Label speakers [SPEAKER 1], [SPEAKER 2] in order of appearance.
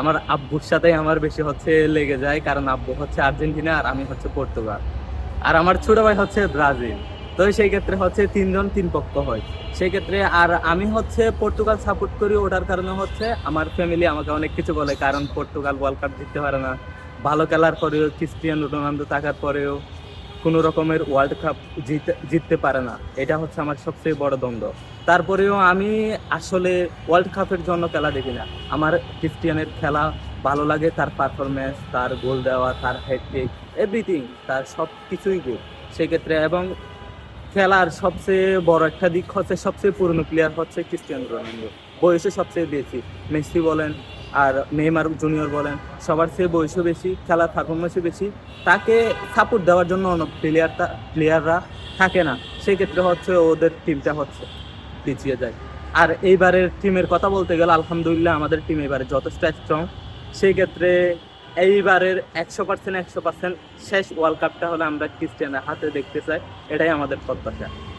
[SPEAKER 1] আমার আব্বুর সাথেই আমার বেশি হচ্ছে লেগে যায়, কারণ আব্বু হচ্ছে আর্জেন্টিনা আর আমি হচ্ছে পর্তুগাল, আর আমার ছোট ভাই হচ্ছে ব্রাজিল। তো সেই ক্ষেত্রে হচ্ছে তিনজন তিন পক্ষ হয় সেই ক্ষেত্রে। আর আমি হচ্ছে পর্তুগাল সাপোর্ট করি, ওটার কারণে হচ্ছে আমার ফ্যামিলি আমাকে অনেক কিছু বলে, কারণ পর্তুগাল ওয়ার্ল্ড কাপ জিততে পারে না, ভালো খেলার পরেও ক্রিস্টিয়ানো রোনালদো থাকার পরেও কোনো রকমের ওয়ার্ল্ড কাপ জিততে পারে না। এটা হচ্ছে আমার সবচেয়ে বড় দ্বন্দ্ব। তারপরেও আমি আসলে ওয়ার্ল্ড কাপের জন্য খেলা দেখি না, আমার ক্রিস্টিয়ানের খেলা ভালো লাগে, তার পারফরমেন্স, তার গোল দেওয়া, তার হ্যাটট্রিক, এভরিথিং, তার সব কিছুই গুড সেক্ষেত্রে। এবং খেলার সবচেয়ে বড় একটা দিক হচ্ছে সবচেয়ে পুরনো প্লেয়ার হচ্ছে ক্রিস্টিয়ানো রোনালদো, বয়সে সবচেয়ে বেশি। মেসি বলেন আর নেইমার জুনিয়র বলেন, সবার চেয়ে বয়সও বেশি, খেলার পারফরমেন্সও বেশি, তাকে সাপোর্ট দেওয়ার জন্য অনেক প্লেয়াররা থাকে না, সেক্ষেত্রে হচ্ছে ওদের টিমটা হচ্ছে পিছিয়ে যায়। আর এইবারের টিমের কথা বলতে গেলে আলহামদুলিল্লাহ আমাদের টিম এবারে যথেষ্ট স্ট্রং। সেই ক্ষেত্রে এইবারের 100% শেষ ওয়ার্ল্ড কাপটা হলে আমরা ক্রিস্টিয়ানের হাতে দেখতে চাই, এটাই আমাদের প্রত্যাশা।